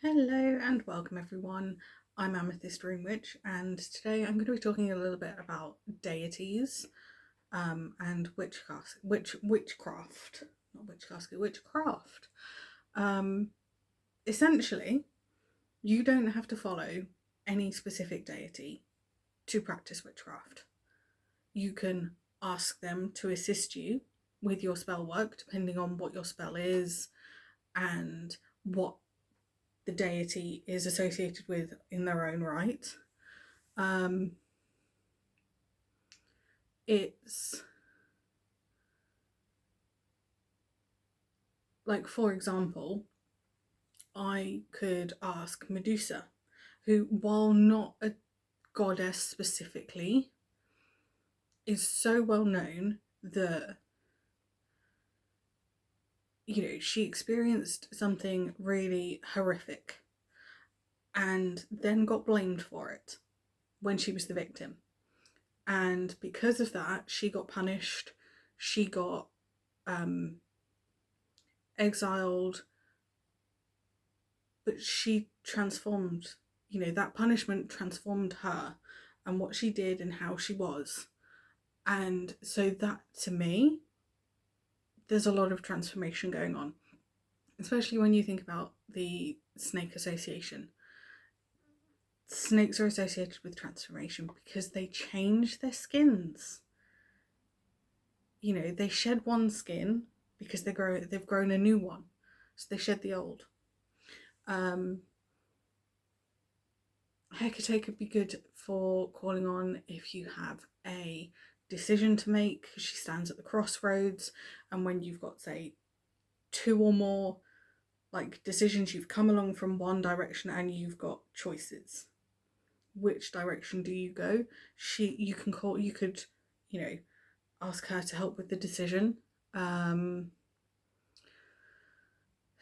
Hello and welcome everyone. I'm Amethyst Rune Witch, and today I'm going to be talking a little bit about deities and witchcraft, not witchcraft, witchcraft. Um, Essentially, you don't have to follow any specific deity to practice witchcraft. You can ask them to assist you with your spell work, depending on what your spell is and what the deity is associated with in their own right. Um, it's like, for example, I could ask Medusa, who, while not a goddess specifically, is so well known that, she experienced something really horrific and then got blamed for it when she was the victim. And because of that, she got punished. She got exiled, but she transformed. That punishment transformed her and what she did and how she was. And so that, to me, there's a lot of transformation going on, especially when you think about the snake association. Snakes are associated with transformation because they change their skins. They shed one skin because they've grown a new one, so they shed the old. Hecate could be good for calling on if you have a decision to make, because she stands at the crossroads, and when you've got, say, two or more decisions, you've come along from one direction and you've got choices. Which direction do you go? You could, ask her to help with the decision. Who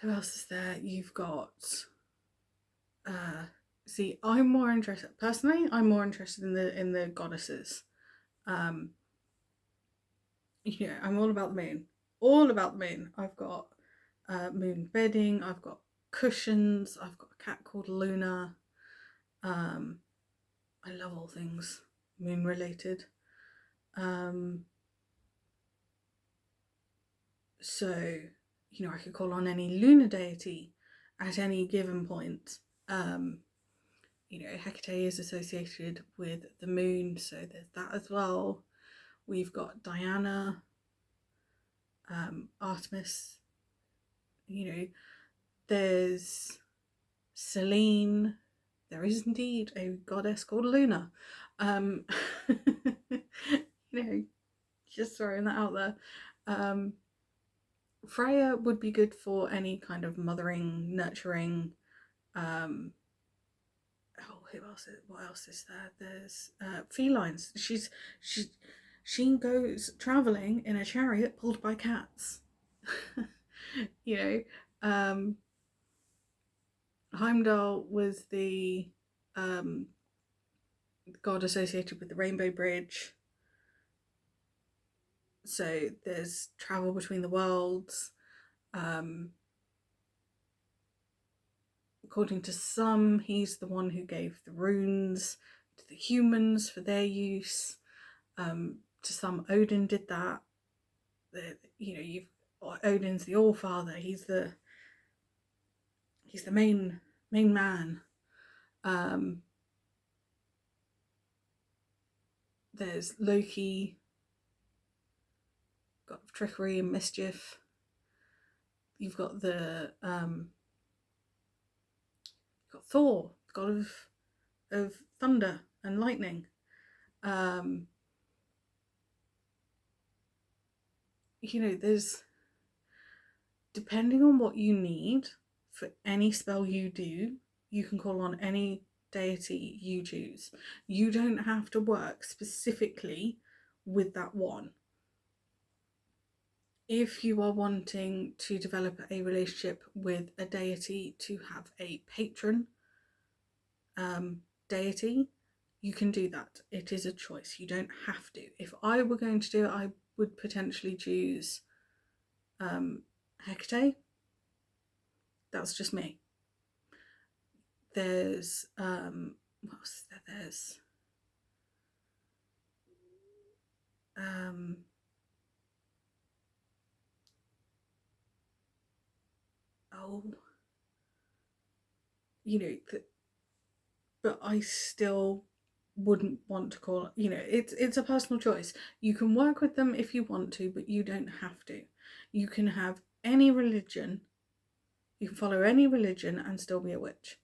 else is there? You've got I'm more interested in the goddesses. I'm all about the moon. I've got moon bedding, I've got cushions, I've got a cat called Luna. I love all things moon related. So, I could call on any lunar deity at any given point. Hecate is associated with the moon, so there's that as well. We've got Diana, Artemis, there's Selene. There is indeed a goddess called Luna. Just throwing that out there. Freya would be good for any kind of mothering, nurturing. What else is there? There's felines. She goes traveling in a chariot pulled by cats. Heimdall was the god associated with the Rainbow Bridge. So there's travel between the worlds. According to some, he's the one who gave the runes to the humans for their use. To some, Odin did that. Odin's the All-Father. He's the main man. There's Loki, god of trickery and mischief. You've got the got Thor, god of thunder and lightning. There's, depending on what you need for any spell you do, you can call on any deity you choose. You don't have to work specifically with that one. If you are wanting to develop a relationship with a deity to have a patron deity, you can do that. It is a choice. You don't have to. If I were going to do it, I would potentially choose Hecate. That's just me. There's what else is there? There's oh, you know, but I still wouldn't want to call, you know, it's a personal choice. You can work with them if you want to, but you don't have to. You can have any religion, you can follow any religion and still be a witch.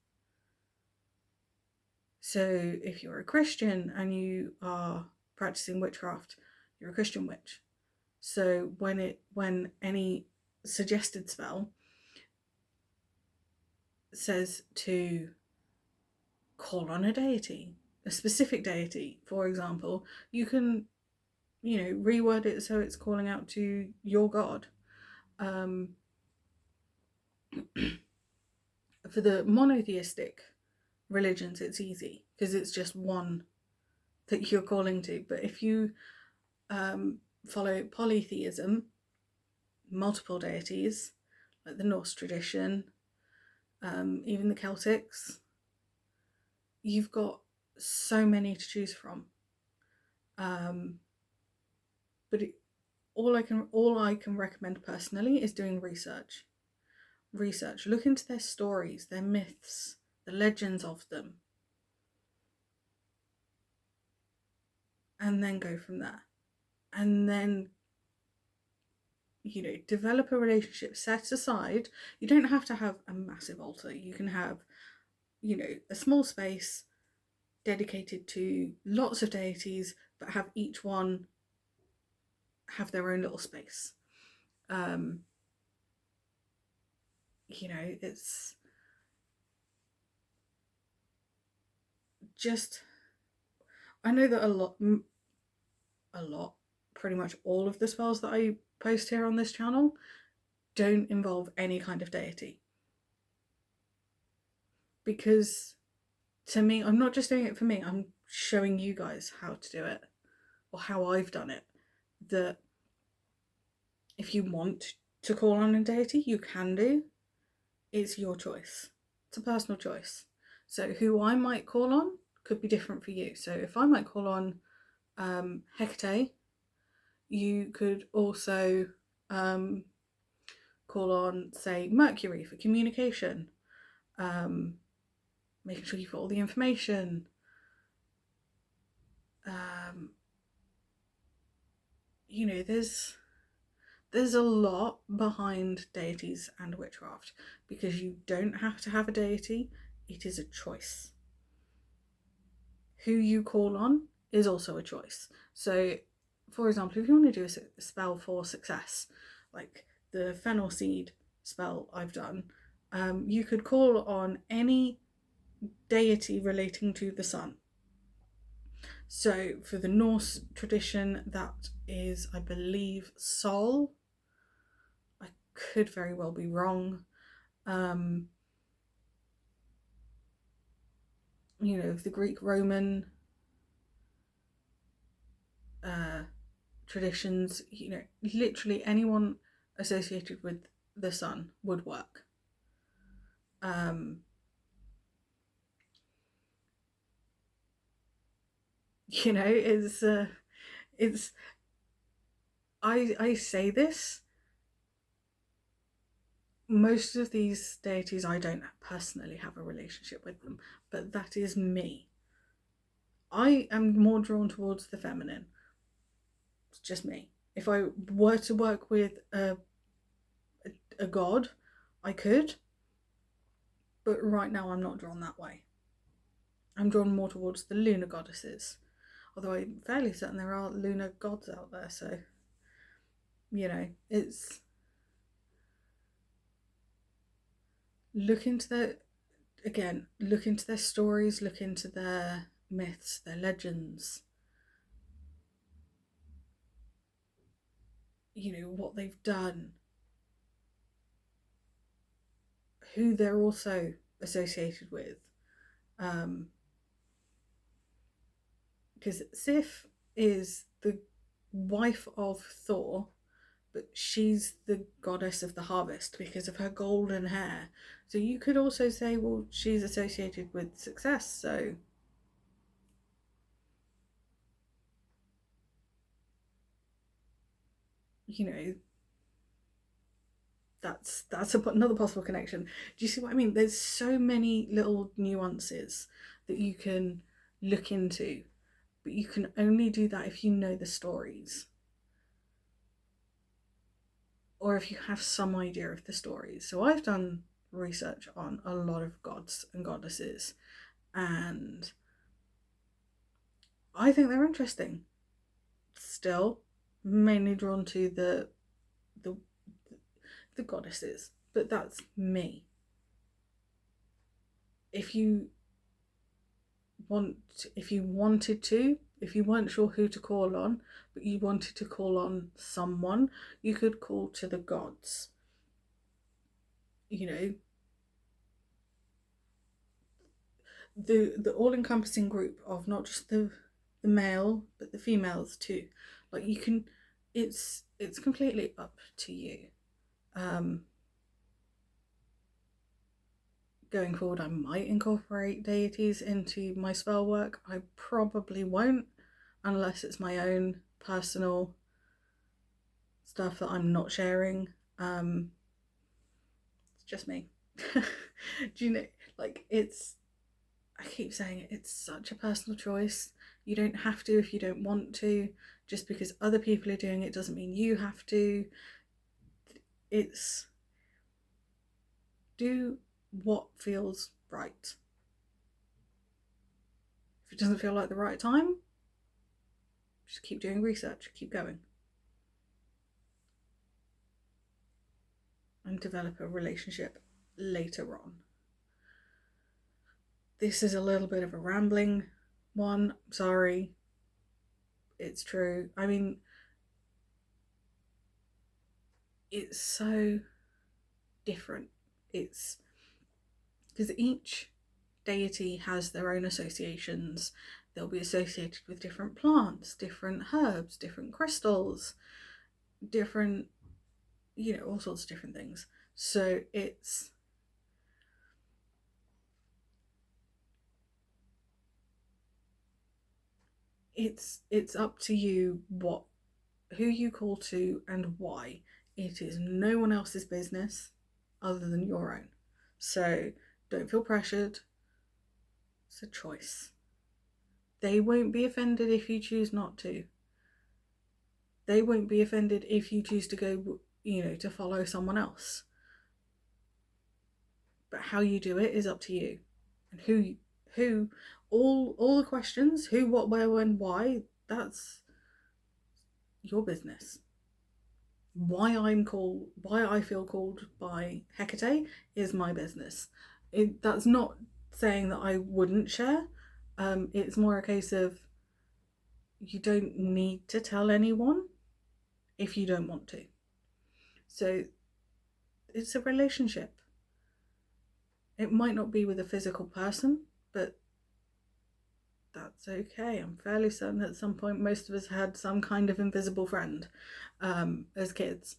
So if you're a Christian and you are practicing witchcraft, you're a Christian witch. So when any suggested spell says to call on a deity, a specific deity, for example, you can, you know, reword it so it's calling out to your god. For the monotheistic religions, it's easy because it's just one that you're calling to. But if you follow polytheism, multiple deities, like the Norse tradition, even the Celtics, you've got so many to choose from. But all I can recommend personally is doing research. Look into their stories, their myths, the legends of them, and then go from there. And then, you know, develop a relationship, set aside. You don't have to have a massive altar. You can have, you know, a small space dedicated to lots of deities, but have each one have their own little space. You know, it's just, I know that a lot, pretty much all of the spells that I post here on this channel don't involve any kind of deity. Because to me, I'm not just doing it for me, I'm showing you guys how to do it, or how I've done it. That if you want to call on a deity, you can do. It's your choice. It's a personal choice. So who I might call on could be different for you. So if I might call on Hecate, you could also call on, say, Mercury for communication, making sure you've got all the information. You know, there's a lot behind deities and witchcraft, because you don't have to have a deity. It is a choice. Who you call on is also a choice. So, for example, if you want to do a spell for success, like the fennel seed spell I've done, you could call on any deity relating to the sun. So for the Norse tradition, that is, I believe, Sol. I could very well be wrong. You know, the Greek Roman traditions, you know, literally anyone associated with the sun would work. You know, it's I say this, most of these deities I don't personally have a relationship with them, but that is me. I am more drawn towards the feminine. It's just me. If I were to work with a god, I could, but right now I'm not drawn that way. I'm drawn more towards the lunar goddesses, although I'm fairly certain there are lunar gods out there, so, you know, it's, look into their stories, look into their myths, their legends, you know, what they've done, who they're also associated with. Because Sif is the wife of Thor, but she's the goddess of the harvest because of her golden hair. So you could also say, well, she's associated with success, so you know, that's another possible connection. Do you see what I mean? There's so many little nuances that you can look into, but you can only do that if you know the stories, or if you have some idea of the stories. So I've done research on a lot of gods and goddesses, and I think they're interesting. Still, mainly drawn to the the goddesses, but that's me. If you if you wanted to, if you weren't sure who to call on, but you wanted to call on someone, you could call to the gods. You know, the all-encompassing group of not just the male but the females too. Like you can, it's completely up to you. Um, Going forward, I might incorporate deities into my spell work. I probably won't, unless it's my own personal stuff that I'm not sharing. It's just me. Do you know, like, I keep saying it, it's such a personal choice. You don't have to if you don't want to. Just because other people are doing it doesn't mean you have to. It's do what feels right. If it doesn't feel like the right time, just keep doing research, keep going, and develop a relationship later on. This is a little bit of a rambling one. Sorry. It's true. I mean, it's so different. It's because each deity has their own associations. They'll be associated with different plants, different herbs, different crystals, different, all sorts of different things. So it's up to you who you call to and why. It is no one else's business other than your own. So don't feel pressured. It's a choice. They won't be offended if you choose not to. They won't be offended if you choose to go, to follow someone else. But how you do it is up to you. And who, all the questions, who, what, where, when, why, that's your business. Why I feel called by Hecate is my business. That's not saying that I wouldn't share. It's more a case of you don't need to tell anyone if you don't want to. So it's a relationship. It might not be with a physical person, but that's okay. I'm fairly certain at some point most of us had some kind of invisible friend as kids.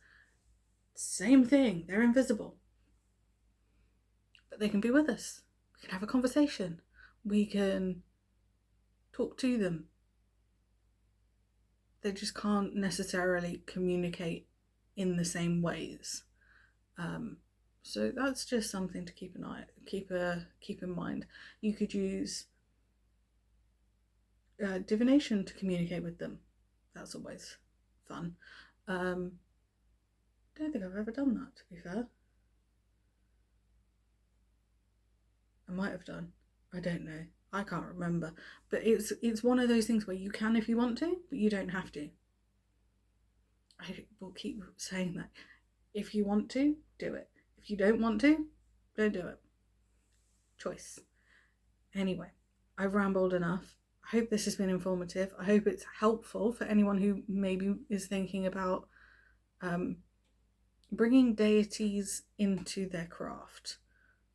Same thing, they're invisible. But they can be with us. We can have a conversation. We can talk to them. They just can't necessarily communicate in the same ways. So that's just something to keep in mind. You could use divination to communicate with them. That's always fun. Don't think I've ever done that, to be fair. I might have done. I don't know. I can't remember. But it's one of those things where you can if you want to, but you don't have to. I will keep saying that. If you want to, do it. If you don't want to, don't do it. Choice. Anyway, I've rambled enough. I hope this has been informative. I hope it's helpful for anyone who maybe is thinking about bringing deities into their craft,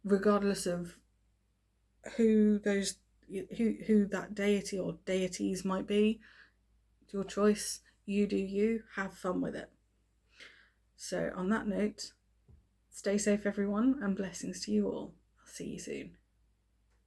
regardless of who that deity or deities might be. It's your choice. You do you. Have fun with it. So on that note, stay safe everyone, and blessings to you all. I'll see you soon.